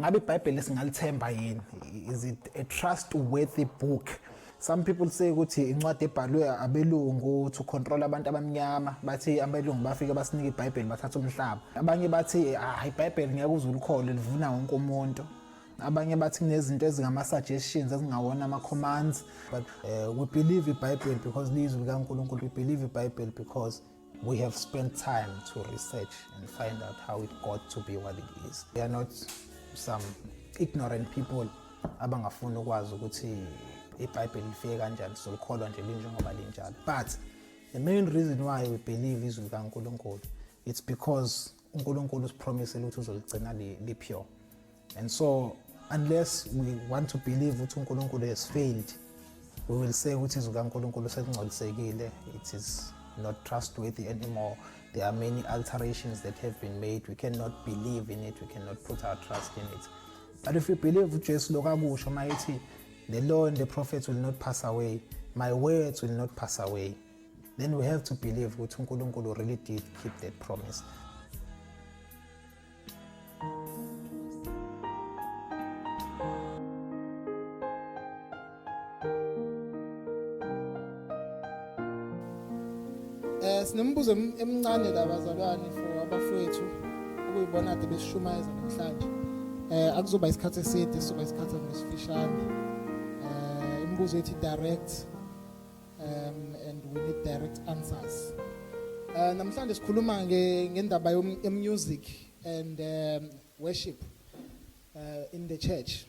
ngabe iBhayibheli singalithemba yini? Is it a trustworthy book? Some people say ukuthi incwadi ebhalwe abelungu to control abantu abamnyama, bathi abelungu bafike basinika iBhayibheli bathatha umhlaba. Abanye bathi iBhayibheli ngeke uze ulikholwe livuna wonke umuntu. Abanye bathi kunezinto ezingama-suggestions ezingawona ama-commands, but we believe iBhayibheli because lizwi likaNkulunkulu. We believe iBhayibheli because we have spent time to research and find out how it got to be what it is. We are not some ignorant people abangafuni ukwazi ukuthi iBhayibheli lifike kanjani, solikholwa nje linjengoba linjalo. But the main reason why we believe izwi likaNkulunkulu, it's because uNkulunkulu usipromisile ukuthi uzoligcina li-pure. And so unless we want to believe ukuthi uNkulunkulu has failed, we will say ukuthi izwi likaNkulunkulu selingcolisekile, it is not trustworthy anymore. There are many alterations that have been made. We cannot believe in it. We cannot put our trust in it. But if we believe uJesu lokakusho mayithi the law and the prophets will not pass away, my words will not pass away, then we have to believe ukuthi uNkulunkulu really did keep that promise. Sinembuzo emncane nabazalwane for abafowethu ukuyibona ade besishumayeza namhlanje. Akuzoba isikhathi eside, soba isikhathi esifishane. Imbuzo ethi direct and we need direct answers. Namhlanje sikhuluma ngendaba yemusic and worship in the church.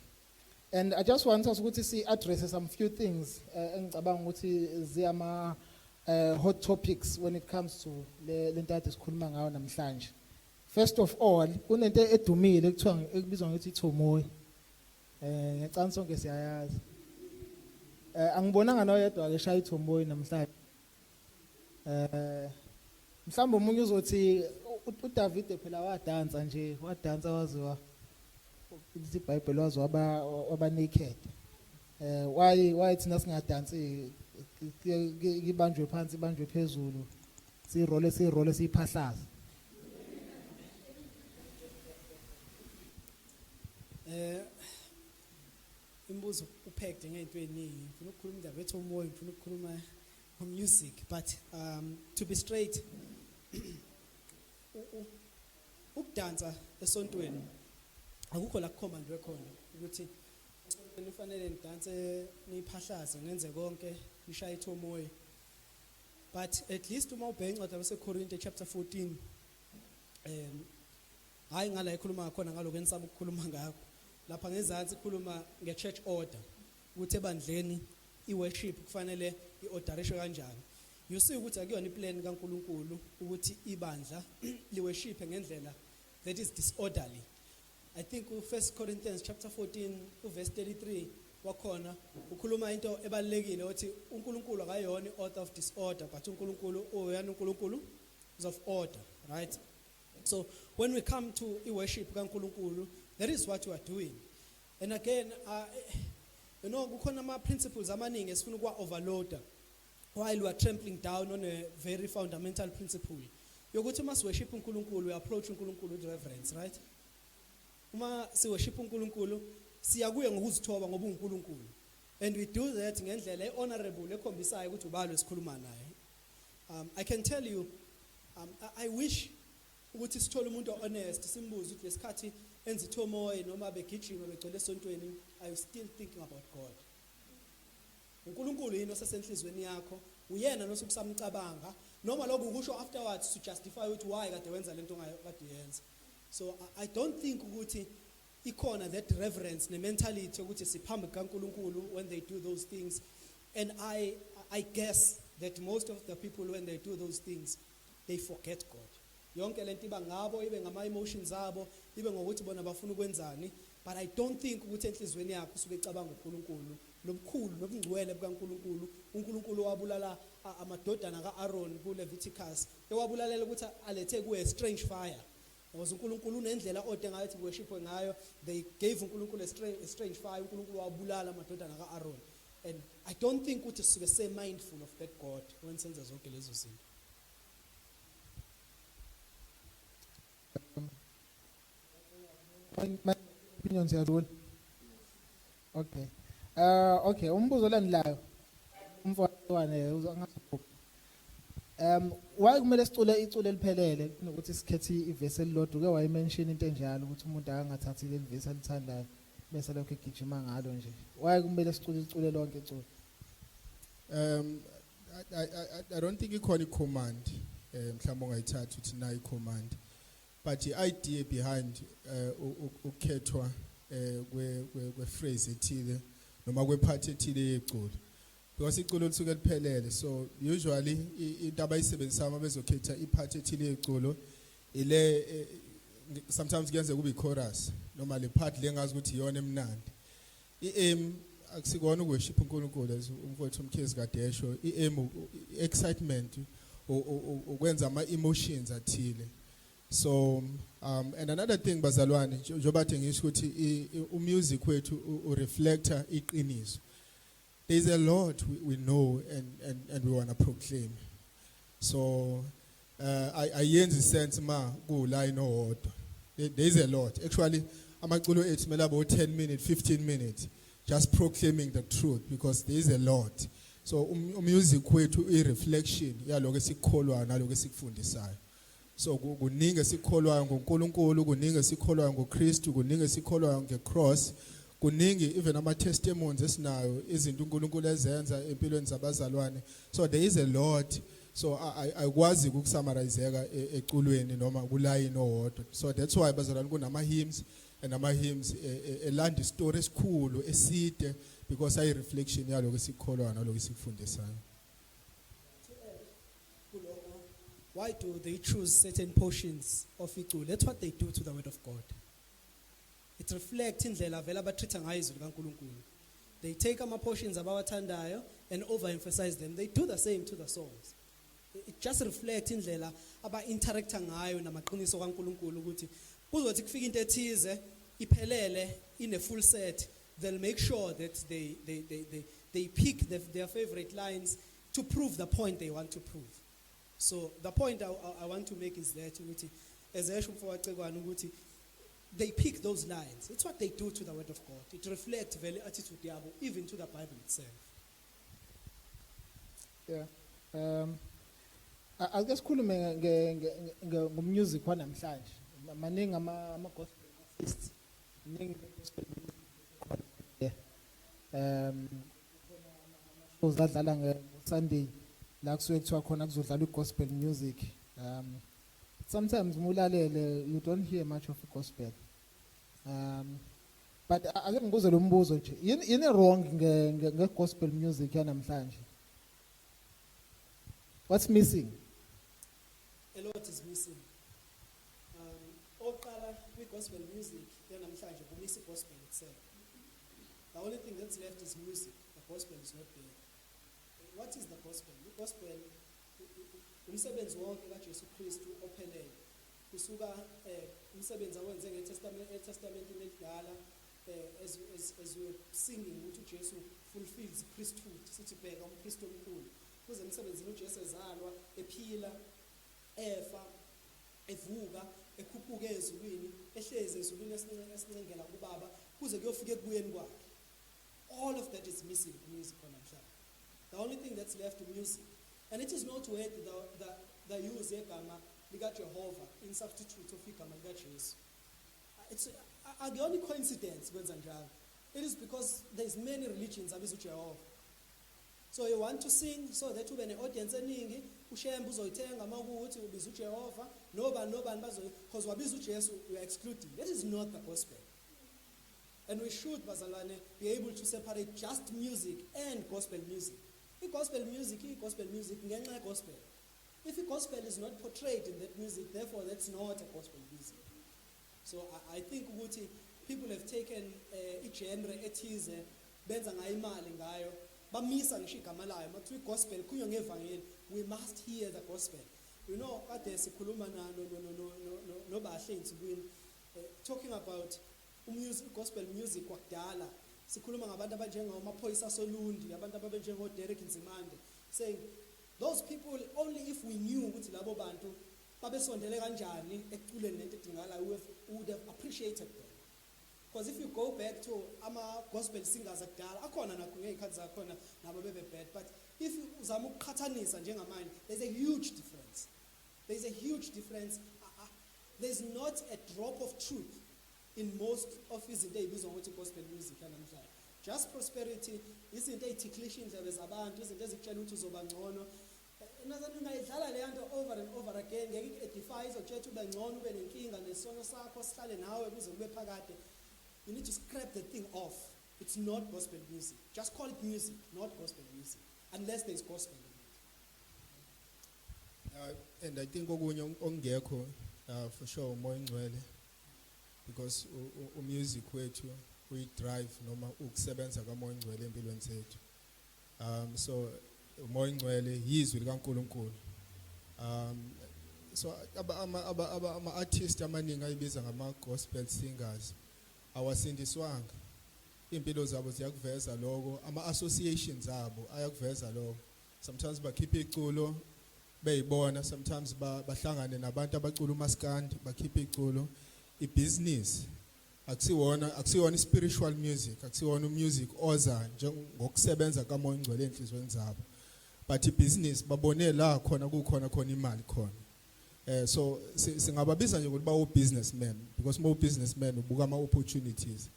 And I just want us to address some few things engicabanga ukuthi ziyama hot topics when it comes to lento ade sikhuluma ngayo namhlanje. First of all, kunento edumile ekuthiwa ekubizwa ngokuthi ithomoyi. Ngicela sonke siyayazi. Angibonanga noyedwa ke shaya ithomoyi namhlanje. Mhlawumbe umunye uzothi uDavid phela wadansa nje, wadansa waziwa ukuthi iBhayibheli wazi waba naked. Why thina singadansi ibanjwe phansi ibanjwe phezulu sirole siphahlaza. Imbuzo upacked ngento eningi. Ngifuna ukukhuluma indaba ethomoyi, ngifuna ukukhuluma music, but to be straight, ukudansa esontweni akukho la kucommandwe khona ukuthi nifanele nidanse niphahlaze ngenze konke nishaye ithomoyi. But at least uma ubheka incwadi yaseKorinte chapter 14, hayi ngala ikhuluma khona ngaloko enisaba ukukhuluma ngakho. Lapha ngezansi ikhuluma nge-church order ukuthi ebandleni i-worship kufanele i-orderishwe kanjani. You see ukuthi akuyona iplan kaNkulunkulu ukuthi ibandla li-worship ngendlela that is disorderly. I think u1 Corinthians chapter 14 verse 33 wakhona ukhuluma into ebalekile ukuthi uNkulunkulu akayona i-author of disorder, but uNkulunkulu uyena uNkulunkulu is of order, right? So when we come to i-worship kaNkulunkulu, that is what we are doing. And again, kukhona ama-principles amaningi esifuna ukuwa-overloada while we are trampling down on a very fundamental principle yokuthi uma siworship uNkulunkulu, we approach uNkulunkulu with reverence, right? Uma siworship uNkulunkulu siyakuye ngokuzithoba ngoba uNkulunkulu, and we do that ngendlela e-honorable ekhombisayo ukuthi ubalo esikhuluma naye. I can tell you, I wish ukuthi sithole umuntu honest simbuze ukuthi lesikhathi enza ithomoyi noma begijima begcwele esontweni, are you still thinking about God? uNkulunkulu yini osesenhlizweni yakho, uyena nosukusamcabanga noma lokho ukusho afterwards to justify ukuthi why kade wenza lento kade yenza. So I don't think ukuthi ikona that reverence ne mentality ukuthi siphambe kaNkulunkulu when they do those things. And I guess that most of the people when they do those things they forget God. Yonke lento iba ngabo, ibe ngama emotions abo, ibe ngokuthi bona bafuna ukwenzani, but I don't think ukuthi enhlizweni yakho usuke ecabanga uNkulunkulu lomkhulu nobungcwele bukaNkulunkulu. uNkulunkulu wabulala amadodana kaAaron kuLeviticus, ewabulalela ukuthi alethe kuwe strange fire. Because uNkulunkulu unendlela ode ngayo ukuthi worship ngayo, they gave uNkulunkulu a strange fire, uNkulunkulu wabulala amadodana kaAaron. And I don't think ukuthi sisuke say mindful of that God when senza zonke lezo zinto. opinions yadlula. Okay. Okay, umbuzo olandelayo. Umfowethu uzangazibuka. Why kumele sicule icule liphelele kunokuthi sikhethe ivesi elilodwa? Ke wayimention into enjalo ukuthi umuntu akangathathi leli vesi alithandayo bese lokho egijima ngalo nje. Why kumele sicule icule lonke icule? I don't think ikhona command mhlawumbe ongayithatha uthi nayi command, but the idea behind ukukhethwa kwe phrase ethile noma kwe part ethile yeculo, because iculo lisuke liphelele, so usually into abayisebenzisa uma bezokhetha ipart ethile yeculo ile sometimes kuyenza kube chorus noma le part lengazi ukuthi iyona emnandi. I-aim akusikona ukweshipha uNkulunkulu as umfowethu umkhezi kadesho. I-aim excitement ukwenza ama emotions athile. So and another thing bazalwane njoba bathi ngisho ukuthi umusic wethu ureflecta iqiniso. There is a lot we know and we want to proclaim. So ayenzi sense ma ku line owodwa. There is a lot. Actually amaculo ethu mele abo 10 minutes 15 minutes just proclaiming the truth, because there is a lot. So music wethu i-reflection yaloko esikholwayo naloko esikufundisayo. So kuningi esikholwayo ngoNkulunkulu, kuningi esikholwayo ngoKristu, kuningi esikholwayo ngecross, kuningi even ama-testimonies esinayo izinto uNkulunkulu ezenza empilweni zabazalwane. So there is a lot. So ayikwazi ukukusummarizeka eculweni noma kulayini owodwa. So that's why bazalwane kunama-hymns and ama-hymns elanda isitori esikhulu eside, because ayi-reflection yaloko esikholwayo naloko esikufundisayo. Why do they choose certain portions of iculo? That's what they do to the word of God. It reflects indlela vela abatreata ngayo izwi likaNkulunkulu. They take ama-portions abawathandayo and overemphasize them. They do the same to the songs. It just reflects indlela aba-interacta ngayo namaqiniso kaNkulunkulu ukuthi kuzothi kufika into ethize iphelele in a full set, they'll make sure that they pick their favorite lines to prove the point they want to prove. So the point I want to make is that as they pick those lines. It's what they do to the word of God. It reflects value attitude yabo even to the Bible itself. Yeah. Ake sikhulume ngumusic wanamhlanje. Maningi ama gospel artists. Maningi gospel music. Uzadlala ngeSunday la kusuke kuthiwa khona kuzodlala gospel music. Sometimes mulalele you don't hear much of gospel. But ake ngibuze lo mbuzo nje. Yini wrong ngegospel music yanamhlanje? What's missing? A lot is missing. Oqala gospel music yanamhlanje kumisa gospel itself. The only thing that's left is music. The gospel is not there. What is the gospel? The gospel umsebenzi wonke kaJesu Kristu ophelele. Kusuka umsebenzi awenze ngeTestamentini elidala as we were singing ukuthi uJesu fulfills priesthood. Sithi bheka umKristu omkhulu. Kuze emsebenzini uJesu ezalwa, ephila, efa, evuka, ekhuphuka ezulwini, ehlezi ezulwini esincengela kuBaba kuze kuyofika ekubuyeni kwakhe. All of that is missing in music namhlanje. The only thing that's left is music. And it is not worth the use yegama lika Jehovah in substitute of igama lika Jesu. It's the only coincidence kwenza njalo. It is because there's many religions abiza uJehova. So you want to sing so that ube ne-audience eningi, ushembe uzoyithenga uma kuwukuthi ubiza uJehova, nobani bazoyi, because wabiza uJesu, you are excluding. That is not the gospel. And we should, bazalwane, be able to separate just music and gospel music. Gospel music, ngenxa gospel. If a gospel is not portrayed in that music, therefore that's not a gospel music. So I think people have taken a genre ethize, benza ngayo imali ngayo, bamisa ngisho igama layo, mathi gospel kuyo ngevangeli, we must hear the gospel. You know, kade sikhuluma no bahle insibini talking about gospel music kwakudala. Sikhuluma ngabantu abanjengomaphoyisa Solundi, abantu ababenjengo Derek Nzimande, saying those people, only if we knew ukuthi labo bantu babesondele kanjani eculeni lento edingala, we would have appreciated them. Because if you go back to gospel singers akudala akhona nakho ngeyikhathi zakhona nabo bebe bad, but if uzama ukuqhathanisa njengamanje, there's a huge difference. There's a huge difference. There's not a drop of truth in most of izinto eyibizwa ngokuthi gospel music yanamhlanje. Just prosperity, izinto eyithiklisha indlebe zabantu, izinto ezikutshela ukuthi uzoba ngcono. Nazathi ungayidlala le nto over and over again, ngeke edify izokutshela ube ngcono, ube nenkinga nesono sakho sihlale nawe kuze kube phakade. You need to scrap the thing off. It's not gospel music. Just call it music, not gospel music, unless there's gospel in it. And I think okunye ongekho for sure umoya ngcwele, because music wethu we drive noma ukusebenza kamoya ngcwele empilweni zethu. So umoya ngcwele yizwi likaNkulunkulu. So ama artists amaningi ayibiza ngama gospel singers awasindiswanga. Impilo zabo ziyakuveza lokho, ama associations abo ayakuveza lokho. Sometimes bakhipha iculo beyibona, sometimes bahlangane nabantu abacula umaskandi bakhipha iculo. Ibusiness akusiwona spiritual music, akusiwona music oza ngokusebenza kamoya ngcwele enhlizweni zabo, but ibusiness babone la khona kukhona imali khona. So singababiza nje ukuthi bawo businessman, because mo businessman ubuka ama opportunities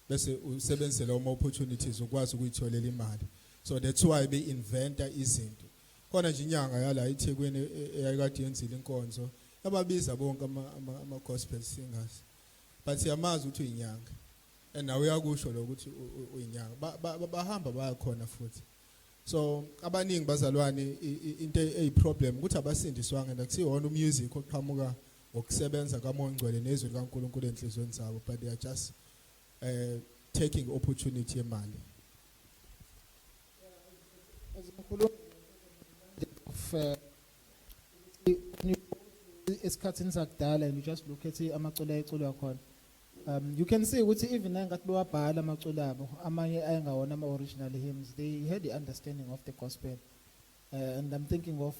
bese usebenzela ama opportunities ukwazi ukuyitholela imali. So that's why they inventa izinto. Khona nje inyanga yala eThekwini eyakade yenzile inkonzo yababiza bonke ama gospel singers, but siyamazi ukuthi uyinyanga, and nawe uyakusho lo ukuthi uyinyanga bahamba baya khona futhi. So abaningi bazalwane into eyiproblem ukuthi abasindiswanga nakusiwona umusic oqhamuka ngokusebenza kamoya ngcwele nezwi likaNkulunkulu enhlizweni zabo, but they are just taking opportunity yemali. Esikhathini sakudala and you just look at amaculo ayeculwa khona, you can see ukuthi even engathi bewabhala amaculo abo amanye ayengawona ama-original hymns, they had the understanding of the gospel. And I'm thinking of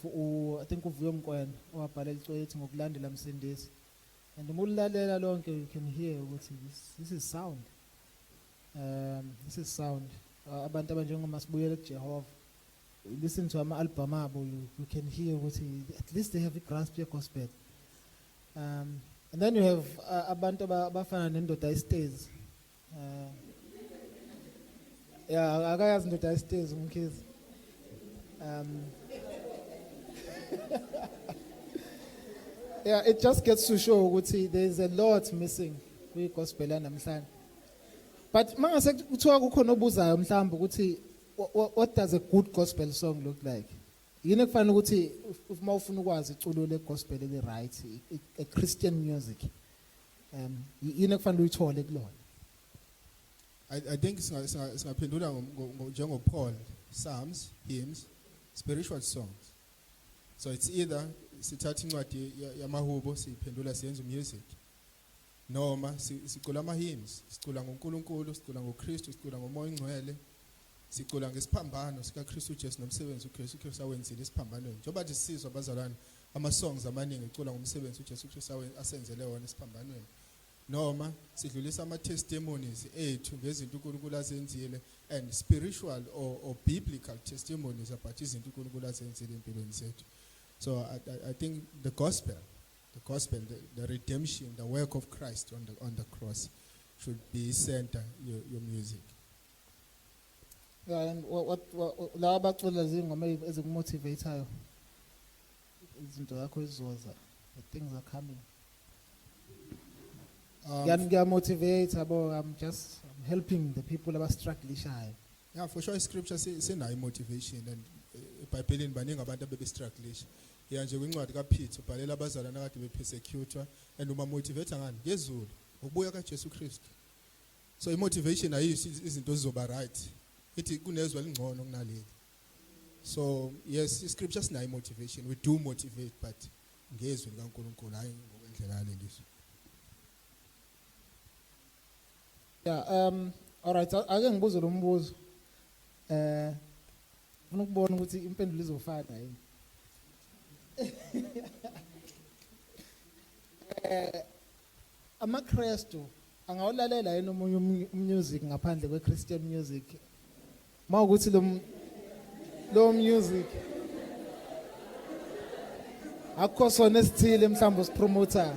I think uVuyo Mqwena owabhala iculo ethi ngokulandela Msindisi, and uma ulalela lonke you can hear ukuthi this is sound. This is sound. Abantu abanjengoba Sibuyele kuJehova, listen to ama-album abo, you can hear ukuthi at least they have a grasp of gospel. And then you have abantu abafana nendoda iStairs. Yeah, akayazi indoda iStairs umkhizi. Yeah, it just gets to show ukuthi there is a lot missing kwi-gospel yanamhlanje. But mangase kuthiwa kukhona obuzayo mhlawumbe ukuthi what does a good gospel song look like? Yini kufanele ukuthi uma ufuna ukwazi iculo le-gospel eli-right, a Christian music, yini kufanele uyithole kulona? I think singaphendula njengoPaul, psalms, hymns, spiritual songs. So it's either sithatha incwadi yamahubo siyiphendula siyenza music, noma sicula ama-hymns, sicula ngoNkulunkulu, sicula ngoKristu, sicula ngomoya ngcwele, sicula ngesiphambano sikaKristu Jesu nomsebenzi uKristu Kristu awenzile esiphambanweni. Njengoba nje sisizwa abazalwane ama-songs amaningi ecula ngomsebenzi uJesu Kristu asenzele wona esiphambanweni, noma sidlulisa ama-testimonies ethu ngezinto uNkulunkulu azenzile, and spiritual or biblical testimonies about izinto uNkulunkulu azenzile empilweni zethu. So I think the gospel, the redemption, the work of Christ on the cross should be center your music. Yeah, and what la abacula zingoma ezikumotivateayo, izinto zakho ezizoza, the things are coming. Motivate abo, I'm helping the people struggling shy. Yeah, for sure scripture sinayo motivation, and eBhayibhelini baningi abantu abebestrugglisha. Yeah, nje kwincwadi kaPeter ubhalela abazalwane akade bepersecutwa, and uma motivate ngani ngezulu ukubuya kaJesu Kristu. So imotivation ayisho izinto zizoba right, ithi kunezwe elingcono kunaleli. So yes, scripture sinayo motivation, we do motivate, but ngezwe likaNkulunkulu hayi ngokwendlela yaleliso. Yeah, all right, ake ngibuze lo mbuzo. Ufuna ukubona ukuthi impendulo izofana yini. AmaKristu angawulalela yena omunye music ngaphandle kwe-Christian music mawukuthi lo music akukho sona esithile mhlawumbe usipromoter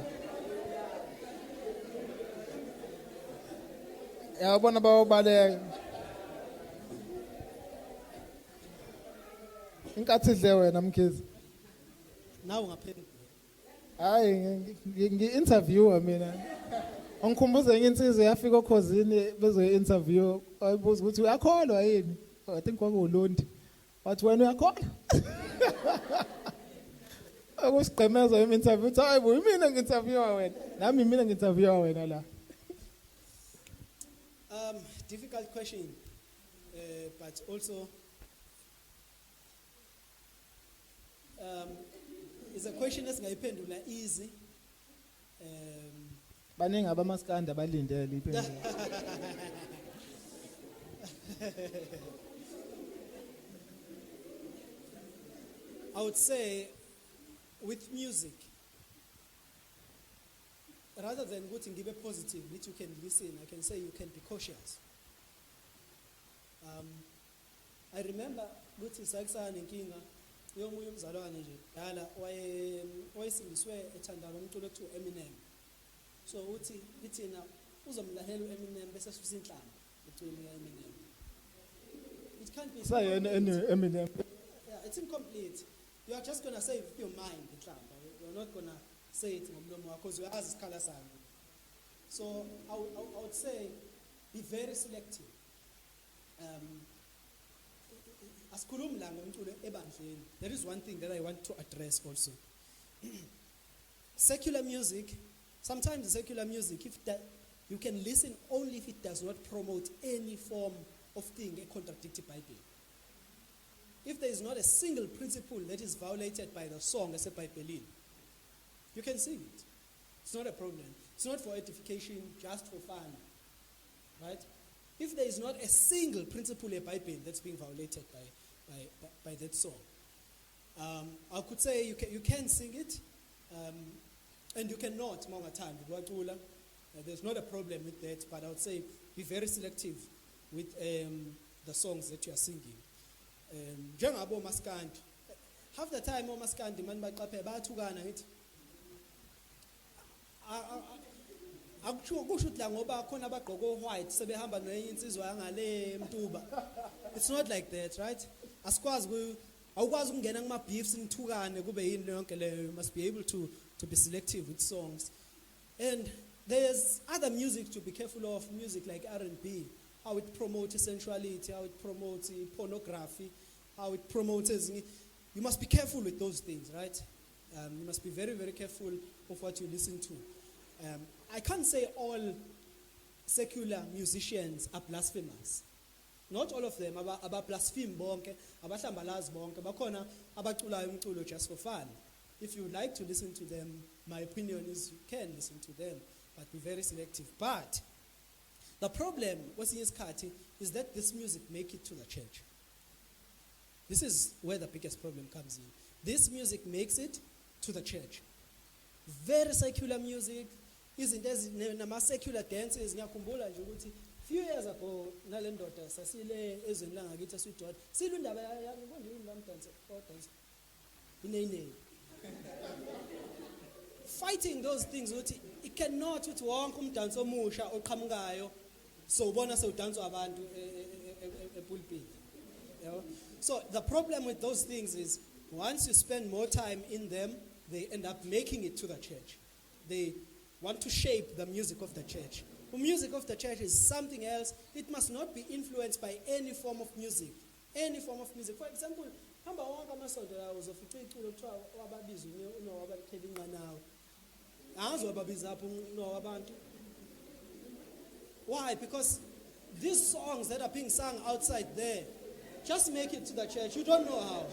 yabona bayobaleka inkathi idle wena mkhizi nawe ngaphendula hayi ngi-interviewer mina angikhumbuze enye insizwe yafika okhosini bezoyi-interview wayibuza ukuthi uyakholwa yini I think kwabe ulondi wathi wena uyakholwa akusigqemeza im-interview uthi hayi bo imina ngi-interviewer wena nami mina ngi-interviewer wena la difficult question but also is a question esingayiphendula easy baningi abamaskandi abalindele iphendula I would say with music, rather than going to give a positive which you can listen, I can say you can be cautious. I remember ukuthi sakusana inkinga yomunye umzalwane nje dala wayesindiswe ethanda umculo ekuthiwa Eminem. So uthi ithina uzomlalela uEminem bese sifisa inhlamba eculweni kaEminem. It can't be sayena Eminem. Yeah, it's incomplete. You are just going to say with your mind inhlamba. You're not going to say it ngomlomo wakho because uyazi isikhala sakho. So I would say be very selective. Asikhulumi la ngomculo ebandleni. There is one thing that I want to address also. Secular music, sometimes the secular music, you can listen only if it does not promote any form of thing that contradicts the Bible. If there is not a single principle that is violated by the song as a Bible, you can sing it. It's not a problem. It's not for edification, just for fun. Right? If there is not a single principle in the Bible that's being violated by that song, I could say you can sing it, and you cannot, Mama Tan. There's not a problem with that, but I would say be very selective with the songs that you are singing. Njengabo maskandi, half the time omaskandi man baqaphe bayathukana ngithi akusho kusho ukuthi la ngoba khona abagqoko white sebehamba nenye insizwa yangale mtuba. It's not like that, right? Asikwazi awukwazi ukungena kuma beefs nithukane kube yini yonke leyo. You must be able to be selective with songs. And there's other music to be careful of, music like R&B, how it promotes sensuality, how it promotes pornography, how it promotes. You must be careful with those things, right? You must be very, very careful of what you listen to. I can't say all secular musicians are blasphemous. Not all of them aba blaspheme bonke, abahlambalazi bonke, bakhona abaculayo umculo just for fun. If you would like to listen to them, my opinion is you can listen to them, but be very selective. But the problem is that this music make it to the church. This is where the biggest problem comes in. This music makes it to the church. Very secular music, nama secular dances. Ngiyakhumbula nje ukuthi few years ago nale ndoda sasile ezweni langakithi asuyidwa silundaba ngibonje lamdanse dance inene fighting those things ukuthi it cannot uthi wonke umdanso omusha oqhamukayo so ubona sewudanswa abantu epulpit. So the problem with those things is once you spend more time in them, they end up making it to the church. They want to shape the music of the church. The music of the church is something else. It must not be influenced by any form of music. Any form of music. For example, hamba wonke amasonto lawo uzofica iculo kuthiwa wababiza unowabakhela inqanawa. Angazi wababiza apho unowabantu. Why? Because these songs that are being sung outside there just make it to the church. You don't know how.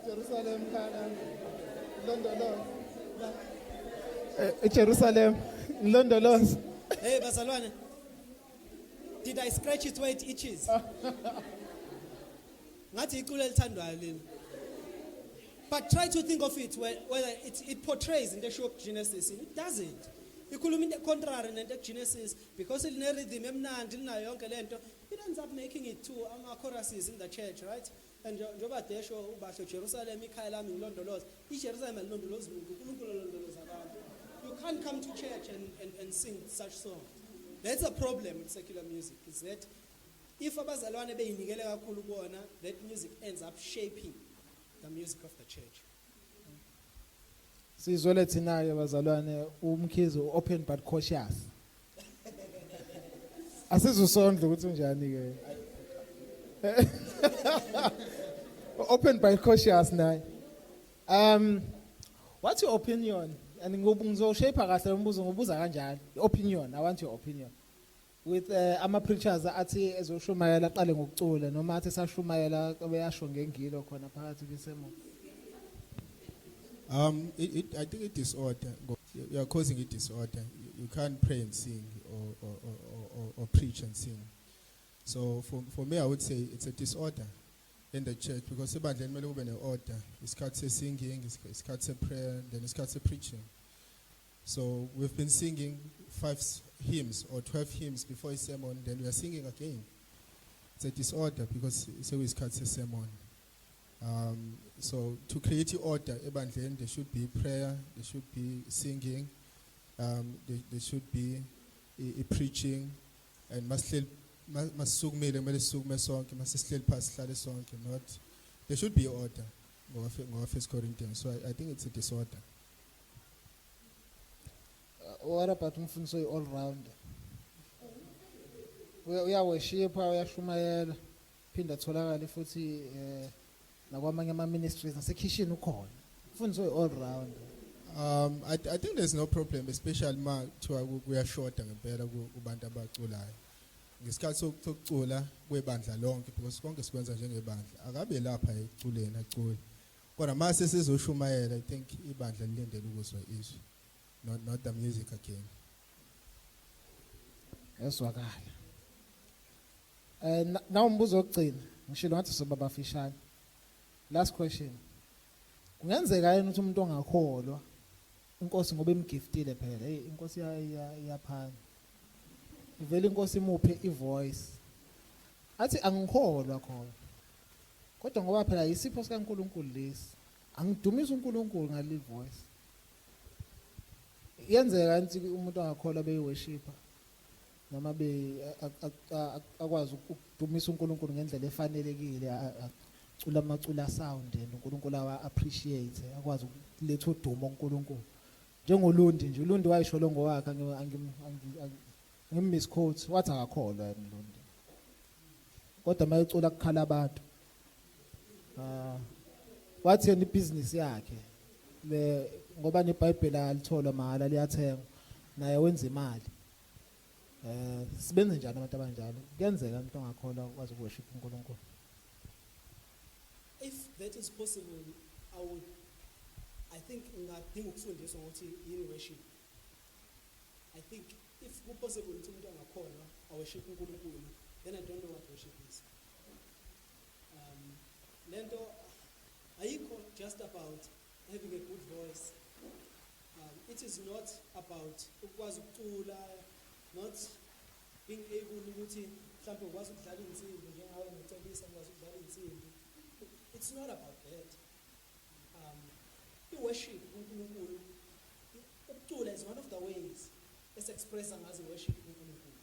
Jerusalem, Jerusalem, London. Hey, Bazalwane. Did I scratch it where it itches? Ngathi iculo elithandwayo leli. But try to think of it whether it portrays in the show of Genesis. It doesn't. Ikhuluma into contrary nento Genesis because it rhythm emnandi linayo yonke lento. It ends up making it to ama choruses in the church, right? And njoba desho ubasho Jerusalem ikhaya lami ngilondoloza. iJerusalem alilondoloza uNkulunkulu alondoloza abantu. You can't come to church and sing such songs. That's a problem with secular music, is that if abazalwane beyinikele kakhulu kuona, that music ends up shaping the music of the church. Sizwele thina ke bazalwane umkhizo open but cautious. Asizusondla ukuthi unjani ke. Open but cautious naye. What's your opinion? And ngizoshape kahle umbuzo ngobuza kanjalo. Opinion, I want your opinion. With ama preachers athi ezoshumayela aqale ngokucula noma athi sashumayela beyasho ngengilo khona phakathi kwisemo. I think it disorder. You are causing a disorder. You can't pray and sing or preach and sing. So for me, I would say it's a disorder in the church because ebandleni kumele kube ne-order. Isikhathi singing, isikhathi prayer, then isikhathi preaching. So we've been singing 5 hymns or 12 hymns before a sermon, then we are singing again. It's a disorder because it's always isikhathi sermon. So to create the order, ebandleni there should be prayer, there should be singing, there should be a preaching, and masukumile kumele sisukume sonke masihleli phansi sihlale sonke. Not there should be order. Ngowa 1 Corinthians. So I think it's a disorder. What about umfundiso all round? Uyaworship, uyashumayela, phinda tholakala futhi nakwamanye ama ministries nasekitchen ukhona. Umfundiso all round. I think there's no problem, especially ma we are short ngempela kubantu abaculayo. Ngesikhathi sokucula kwebandla lonke because konke sikwenza njengebandla akabe lapha eculeni acule kodwa mase sizoshumayela I think ibandla lilendele ukuzwa izwi not the music again. Yeswakala. Now umbuzo wokugcina ngishilo ngathi soba bafishane. Last question. Kungenzeka yini ukuthi umuntu ongakholwa inkosi ngoba imgiftile phela inkosi iyaphana ivele inkosi imuphe ivoice athi angikholwa khona kodwa ngoba phela isipho sikaNkulunkulu lesi angidumisa uNkulunkulu ngale voice yenzeka ukuthi umuntu angakholwa beyiworshipa noma akwazi ukudumisa uNkulunkulu ngendlela efanelekile acula amacula sound and uNkulunkulu appreciate akwazi ukuletha udumo uNkulunkulu njengolundi nje ulundi wayisho lo ngowakhe ngimmisquote wathi akakholwa yena Lundi kodwa mayecula kukhala abantu wathi yena ibusiness yakhe ngoba neBhayibheli alithola mahala liyathengwa naye wenza imali sibenze njani abantu abanjalo kuyenzeka umuntu ongakholwa ukwazi ukuworship uNkulunkulu. If that is possible, I think ngadinga ukufundiswa ukuthi yini worship. I think if possible ukuthi umuntu angakholwa worship uNkulunkulu, then I don't know what worship is. Lento ayikho just about having a good voice. It is not about ukwazi ukucula, not being able ukuthi mhlawumbe ukwazi ukudlala insimbi njengawe ngicebisa ukwazi ukudlala insimbi. It's not about that. Worship uNkulunkulu, ukucula is one of the ways expressing as a worship uNkulunkulu.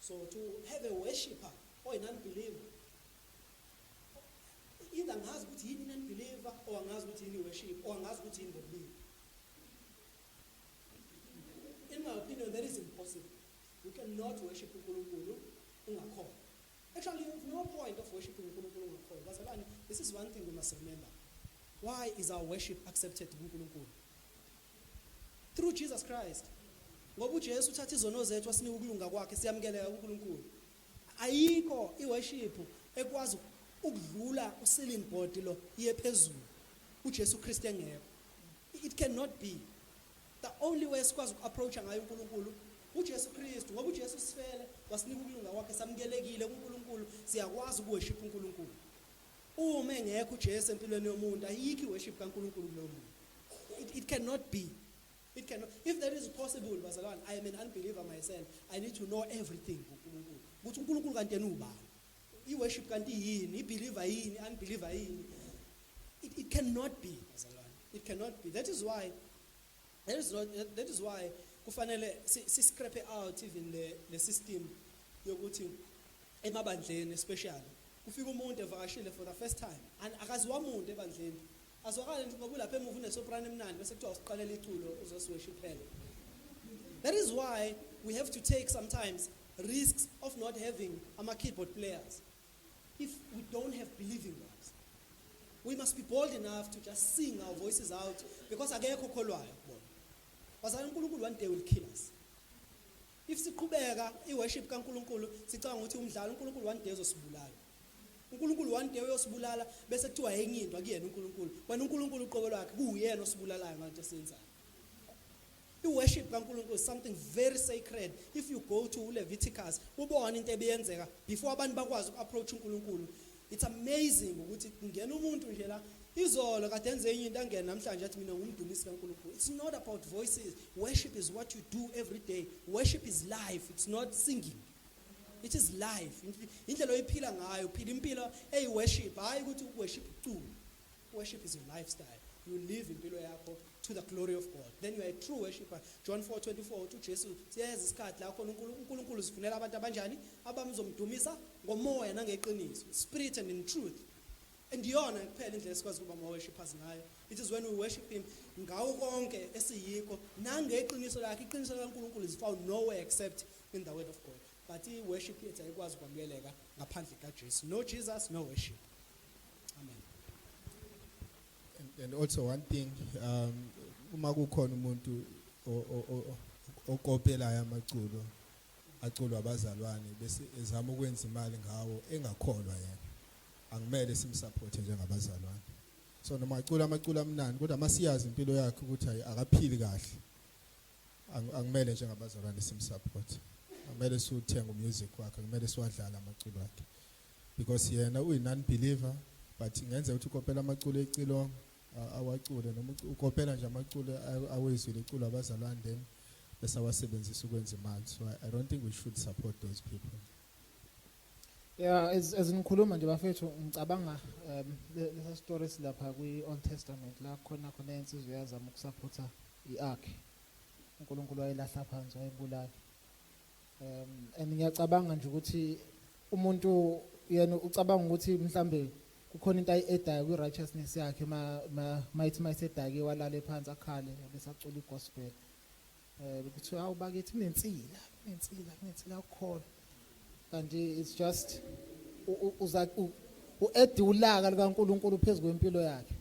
So to have a worshipper or an unbeliever, either ngazi ukuthi yini unbeliever or ngazi ukuthi yini worship or ngazi ukuthi yini believer. In my opinion, that is impossible. You cannot worship uNkulunkulu ungakholwa. Actually, there's no point of worshiping uNkulunkulu ungakholwa. This is one thing we must remember. Why is our worship accepted to uNkulunkulu? Through Jesus Christ. Ngoba uJesu uthatha izono zethu asinika ukulunga kwakhe siyamkeleka kuNkulunkulu. Ayikho iworship ekwazi ukudlula uceiling board lo iye phezulu. uJesu Kristu engekho. It cannot be. The only way sikwazi ukuapproach ngayo uNkulunkulu uJesu Kristu ngoba uJesu sifele wasinika ukulunga kwakhe samkelekile kuNkulunkulu siyakwazi ukuworship uNkulunkulu. uma engekho uJesu empilweni yomuntu ayikho worship kaNkulunkulu kulo muntu. It cannot be. It cannot. If that is possible, bazalwane, I am an unbeliever myself. I need to know everything kuNkulunkulu. Ukuthi uNkulunkulu kanti yena ubani? I-worship kanti yini? I-believer yini? Unbeliever yini? It cannot be, bazalwane. It cannot be. That is why kufanele si scrape out even the system yokuthi emabandleni especially kufika umuntu evakashile for the first time and akaziwa umuntu ebandleni azwakala nje ngoba lapha emuva unesoprano emnandi bese kuthiwa usiqalela iculo uzosiweshiphela. That is why we have to take sometimes risks of not having keyboard players if we don't have believing ones. We must be bold enough to just sing our voices out because akekho kholwayo bona. Bazalwane, uNkulunkulu one day will kill us. If siqhubeka iworship kaNkulunkulu sicanga ukuthi umdlalo uNkulunkulu one day uzosibulala. uNkulunkulu one day uyosibulala bese kuthiwa enye into akuyena uNkulunkulu. Wena uNkulunkulu uqobo lwakhe kuyena osibulalayo ngale nto esenzayo. I-worship kaNkulunkulu is something very sacred. If you go to Leviticus ubone into ebeyenzeka before abantu bakwazi uku-approach uNkulunkulu. It's amazing ukuthi kungena umuntu nje la izolo kade enze enye into angena namhlanje athi mina ngumdumisi kaNkulunkulu. It's not about voices. Worship is what you do every day. Worship is life. It's not singing. It is life. Indlela oyiphila ngayo phila impilo worship hayi ukuthi worship uculo. Worship is your lifestyle. You live impilo yakho to the glory of God. Then you are a true worshipper. John 4:24 uthi uJesu siyazi isikhathi la khona uNkulunkulu sifunela abantu abanjani abamzomdumisa ngomoya nangeqiniso, spirit and in truth. And yona kuphela indlela esikwazi kuba ama-worshipers ngayo. It is when we worship him ngawo konke esiyikho nangeqiniso lakhe. Iqiniso likaNkulunkulu is found nowhere except in the word of God. But i-worship yethu ayikwazi kwamukeleka ngaphandle kaJesu. No Jesus, no worship. Amen. And also one thing, uma kukhona umuntu okopelayo amaculo aculwa abazalwane bese ezama ukwenza imali ngawo engakholwa yena, angimele simsupport njengabazalwane. So noma acula amaculo amnandi kodwa masiyazi impilo yakhe ukuthi akaphili kahle, angimele njengabazalwane simsupport. Angimele suthenga umusic wakhe, angimele siwadlala amaculo akhe because yena uyi-non-believer, but ngenze ukuthi ukopela amaculo ecilongo awacule noma ukopela nje amaculo awezwile ecula abazalwane then bese awasebenzisa ukwenza imali. So I don't think we should support those people. Yeah, as ngikhuluma nje bafethu ngicabanga lesa stories lapha kwi-Old Testament la khona insizwe yazama ukusupporta i-ark. uNkulunkulu wayelahla phansi wayebulala. And ngiyacabanga nje ukuthi umuntu yena ucabanga ukuthi mhlambe kukhona into ayi-edayo kwi-righteousness yakhe mayithi mayisedake walala phansi akhale bese acula i-gospel. Ukuthi hawu bakithi kunensila ukukholwa. Kanti it's just u-edi ulaka likaNkulunkulu phezu kwempilo yakhe.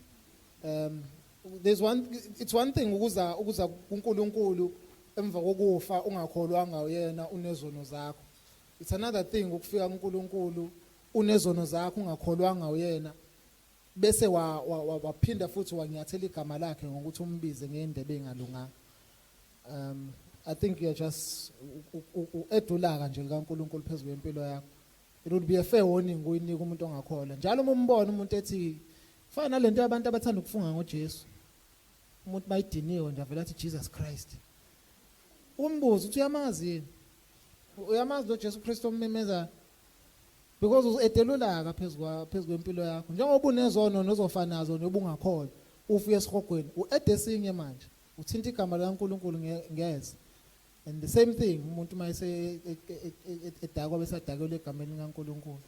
It's one thing ukuza kuNkulunkulu emva kokufa ungakholwanga uyena unezono zakho. It's another thing ukufika kuNkulunkulu unezono zakho ungakholwanga uyena bese waphinda futhi wanyathela igama lakhe ngokuthi umbize ngeindebe engalunganga. I think you're just edulaka nje likaNkulunkulu phezulu kwempilo yakho. It would be a fair warning uyinika umuntu ongakholwa. Njalo uma umbona umuntu ethi fana lento abantu abathanda ukufunga ngoJesu. Umuntu bayidiniwe nje avela athi Jesus Christ. Umbuzo uthi uyamazi lo Jesu Kristu ommemeza because edelulaka phezulu kwempilo yakho. Njengoba unezono nozofanazo nobungakholwa ufike esihogweni uedesinye manje uthinta igama likaNkulunkulu ngeze. And the same thing umuntu mayise edakwa bese adakelwe egameni likaNkulunkulu.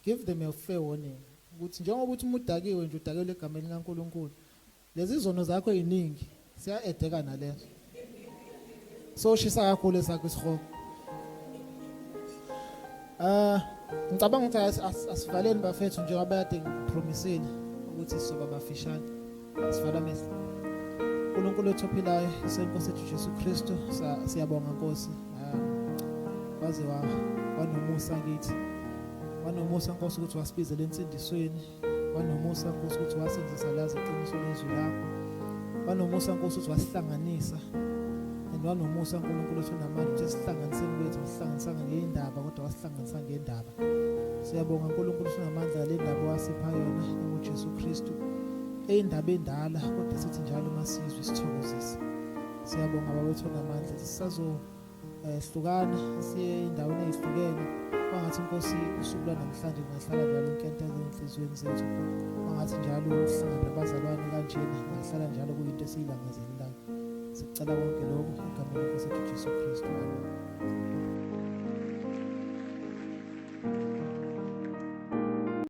Give them a fair warning ukuthi njengoba uthi umudakiwe nje udakelwe egameni likaNkulunkulu lezi zono zakho eziningi siyaedeka nalezo. So shisa kakhulu esakho isihogo. Ngicabanga ukuthi asivaleni bafethu njengoba yade ngipromisile ukuthi sizoba bafishane. Sivala amehlo. uNkulunkulu wethu ophilayo isenkosi sethu Jesu Kristu siyabonga Nkosi. Waze wanomusa kithi. Wanomusa Nkosi ukuthi wasibizele insindisweni. Wanomusa Nkosi ukuthi wasenzisa lazi iqiniso lezwi lakho. Wanomusa Nkosi ukuthi wasihlanganisa. Wanomusa uNkulunkulu wethu namanje sihlanganiseni kwethu sihlanganisanga ngeindaba kodwa wasihlanganisa ngeindaba. Siyabonga uNkulunkulu sinamandla le ndaba wasipha yona ngoJesu Kristu. Eyindaba endala kodwa sithi njalo masizwe isithokozise. Siyabonga babethu namandla sisazo hlukana siye endaweni ezihlukene. Wangathi Nkosi usuku lwanamhlanje ngahlala njalo inkento ezinhlizweni zethu. Wangathi njalo uhlangana nabazalwane kanjena ngahlala njalo kuyinto esiyilangazelelayo. Sicela konke lokho egameni likaNkosi Jesu Kristu.